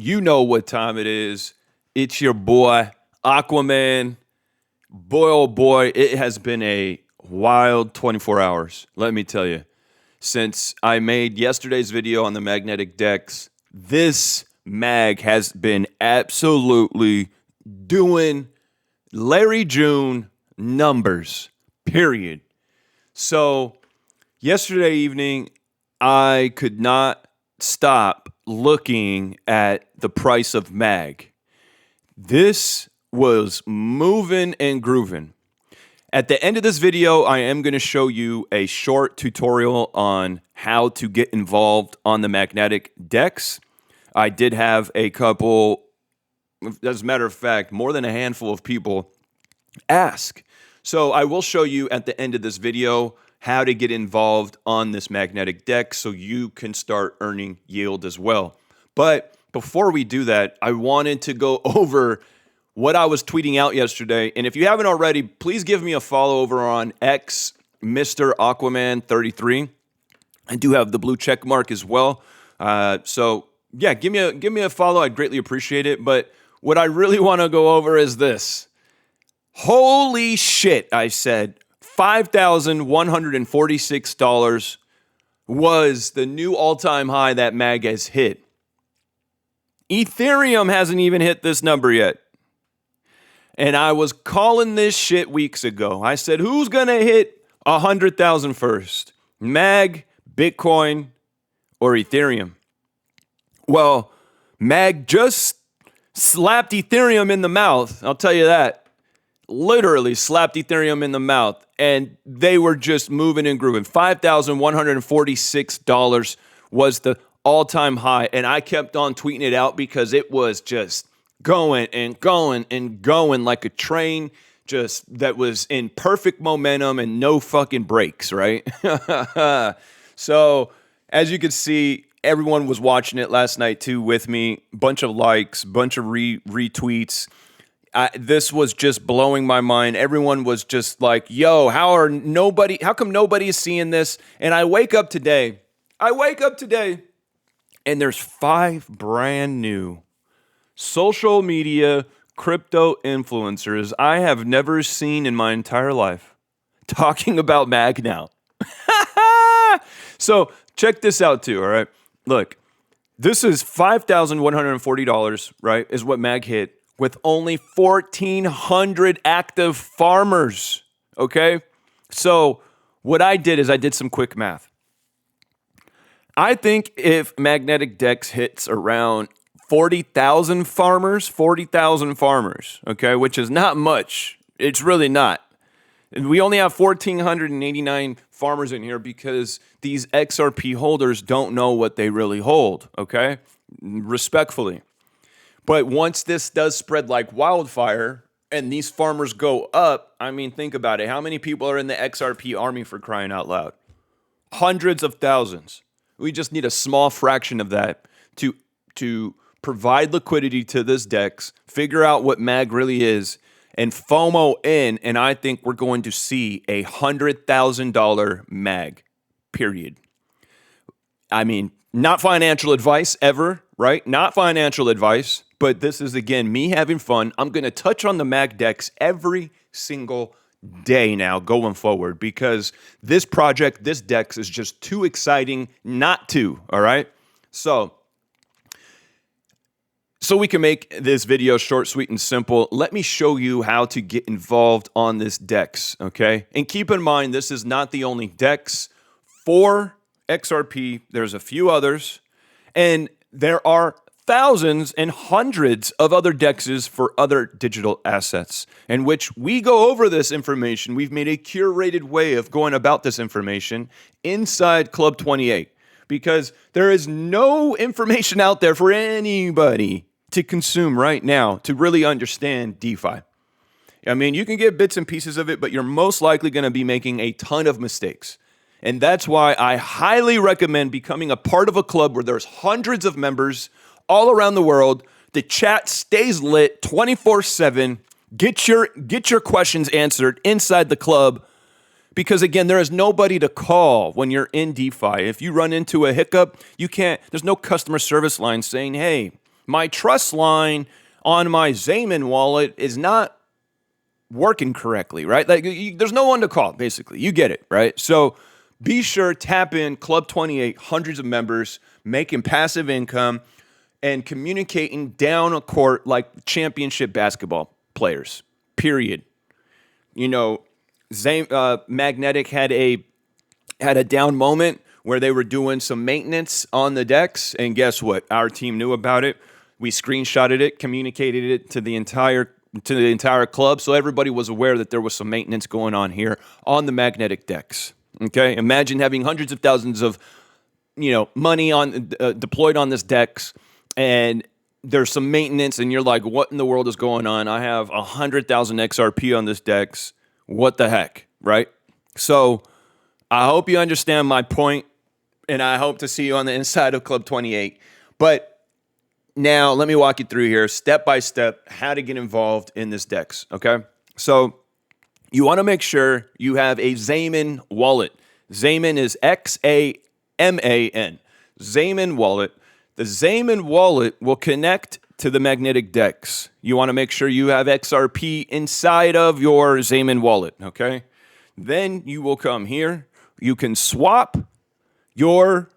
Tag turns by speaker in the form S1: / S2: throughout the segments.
S1: You know what time it is. It's your boy, Aquaman. Boy, oh boy, it has been a wild 24 hours, let me tell you. Since I made yesterday's video on the Magnetic Dex, this mag has been absolutely doing Larry June numbers, period. So, yesterday evening, I could not stop looking at the price of mag. This was moving and grooving. At the end of this video, I am going to show you a short tutorial on how to get involved on the Magnetic Dex. I did have a couple, as a matter of fact, more than a handful of people ask. So I will show you at the end of this video how to get involved on this Magnetic Dex so you can start earning yield as well. But before we do that, I wanted to go over what I was tweeting out yesterday. And if you haven't already, please give me a follow over on X, Mr. Aquaman 33. I do have the blue check mark as well. So yeah, give me a follow. I'd greatly appreciate it. But what I really want to go over is this. Holy shit, I said. $5,146 was the new all-time high that MAG has hit. Ethereum hasn't even hit this number yet. And I was calling this shit weeks ago. I said, who's going to hit 100,000 first? MAG, Bitcoin, or Ethereum? Well, MAG just slapped Ethereum in the mouth. I'll tell you that. Literally slapped Ethereum in the mouth. And they were just moving and grooving. $5,146 was the all-time high. And I kept on tweeting it out because it was just going and going and going like a train just that was in perfect momentum and no fucking brakes, right? So, as you can see, everyone was watching it last night too with me. Bunch of likes, bunch of retweets. This was just blowing my mind. Everyone was just like, yo, how come nobody is seeing this? And I wake up today, and there's 5 brand new social media crypto influencers I have never seen in my entire life talking about MAG now. So check this out too, all right? Look, this is $5,140, right, is what MAG hit with only 1,400 active farmers, okay? So what I did is I did some quick math. I think if Magnetic Dex hits around 40,000 farmers, okay, which is not much. It's really not. We only have 1,489 farmers in here because these XRP holders don't know what they really hold, okay? Respectfully. But once this does spread like wildfire and these farmers go up, I mean, think about it. How many people are in the XRP army, for crying out loud? Hundreds of thousands. We just need a small fraction of that to provide liquidity to this DEX, figure out what MAG really is, and FOMO in, and I think we're going to see a $100,000 MAG, period. I mean, not financial advice ever, right? Not financial advice, but this is, again, me having fun. I'm going to touch on the MAG DEX every single day now going forward because this project, this DEX is just too exciting not to, all right? So we can make this video short, sweet, and simple. Let me show you how to get involved on this DEX, okay? And keep in mind, this is not the only DEX for XRP. There's a few others, and there are thousands and hundreds of other DEXs for other digital assets in which we go over this information. We've made a curated way of going about this information inside Club 28 because there is no information out there for anybody to consume right now to really understand DeFi. I mean, you can get bits and pieces of it, but you're most likely going to be making a ton of mistakes. And that's why I highly recommend becoming a part of a club where there's hundreds of members all around the world. The chat stays lit 24/7. Get your questions answered inside the club because, again, there is nobody to call when you're in DeFi. If you run into a hiccup, there's no customer service line saying, hey, my trust line on my Zayman wallet is not working correctly, right? Like there's no one to call, basically. You get it, right? So be sure, tap in Club 28, hundreds of members, making passive income and communicating down a court like championship basketball players, period. You know, Magnetic had a down moment where they were doing some maintenance on the decks, and guess what? Our team knew about it. We screenshotted it, communicated it to the entire club, so everybody was aware that there was some maintenance going on here on the Magnetic Dex. Okay, imagine having hundreds of thousands of money on deployed on this Dex, and there's some maintenance, and you're like, what in the world is going on? I have 100,000 XRP on this Dex. What the heck, right? So I hope you understand my point, and I hope to see you on the inside of Club 28. But now let me walk you through here, step by step, how to get involved in this Dex, okay? So you want to make sure you have a Zayman wallet. Zayman is X-A-M-A-N. Zayman wallet. The Zayman wallet will connect to the Magnetic Dex. You want to make sure you have XRP inside of your Zayman wallet, okay? Then you will come here. You can swap your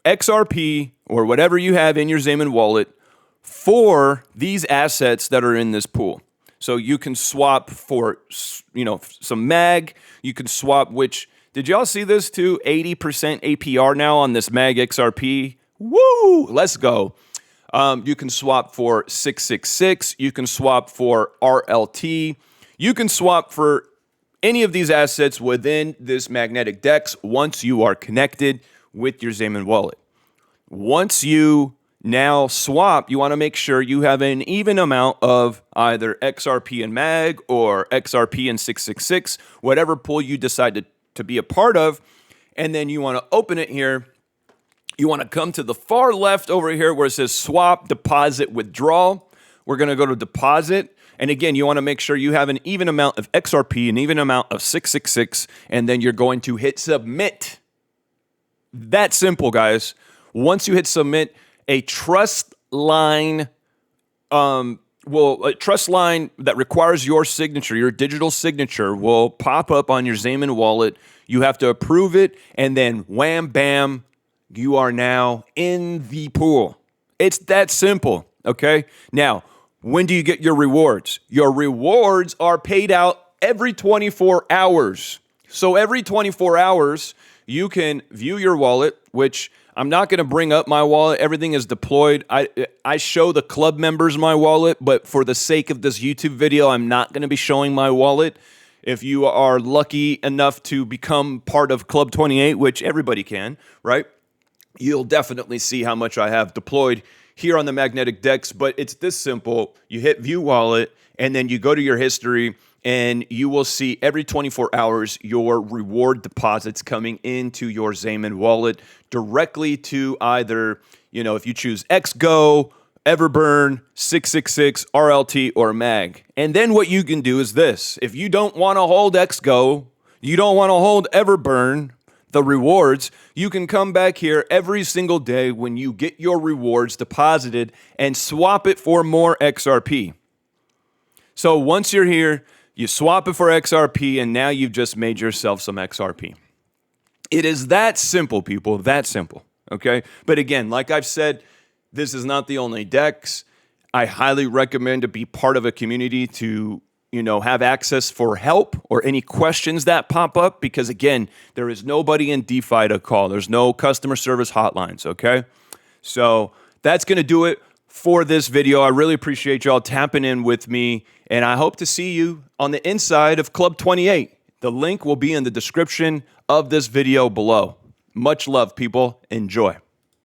S1: XRP or whatever you have in your Zayman wallet for these assets that are in this pool. So you can swap for, some MAG. You can swap, which, did y'all see this too? 80% APR now on this MAG XRP. Woo! Let's go. You can swap for 666. You can swap for RLT. You can swap for any of these assets within this Magnetic Dex once you are connected with your Zayman wallet. Once you now swap, you want to make sure you have an even amount of either XRP and MAG or XRP and 666, whatever pool you decide to be a part of. And then you want to open it here. You want to come to the far left over here where it says swap, deposit, withdrawal. We're going to go to deposit. And again, you want to make sure you have an even amount of XRP, an even amount of 666, and then you're going to hit submit. That simple, guys. Once you hit submit, a trust line a trust line that requires your signature, your digital signature, will pop up on your Zayman wallet. You have to approve it, and then wham, bam, you are now in the pool. It's that simple, okay? Now, when do you get your rewards? Your rewards are paid out every 24 hours. So every 24 hours, you can view your wallet, which I'm not going to bring up my wallet. Everything is deployed. I show the club members my wallet, but for the sake of this YouTube video, I'm not going to be showing my wallet. If you are lucky enough to become part of Club 28, which everybody can, right? You'll definitely see how much I have deployed here on the Magnetic Dex, but it's this simple. You hit view wallet, and then you go to your history, and you will see every 24 hours your reward deposits coming into your Zayman wallet directly to either, if you choose XGO, Everburn, 666, RLT, or MAG. And then what you can do is this. If you don't want to hold XGO, you don't want to hold Everburn, the rewards, you can come back here every single day when you get your rewards deposited and swap it for more XRP. So once you're here, you swap it for XRP, and now you've just made yourself some XRP. It is that simple, people, that simple, okay? But again, like I've said, this is not the only Dex. I highly recommend to be part of a community to, have access for help or any questions that pop up, because again, there is nobody in DeFi to call. There's no customer service hotlines, okay? So that's going to do it for this video. I really appreciate y'all tapping in with me, and I hope to see you on the inside of Club 28. The link will be in the description of this video below. Much love, people. Enjoy.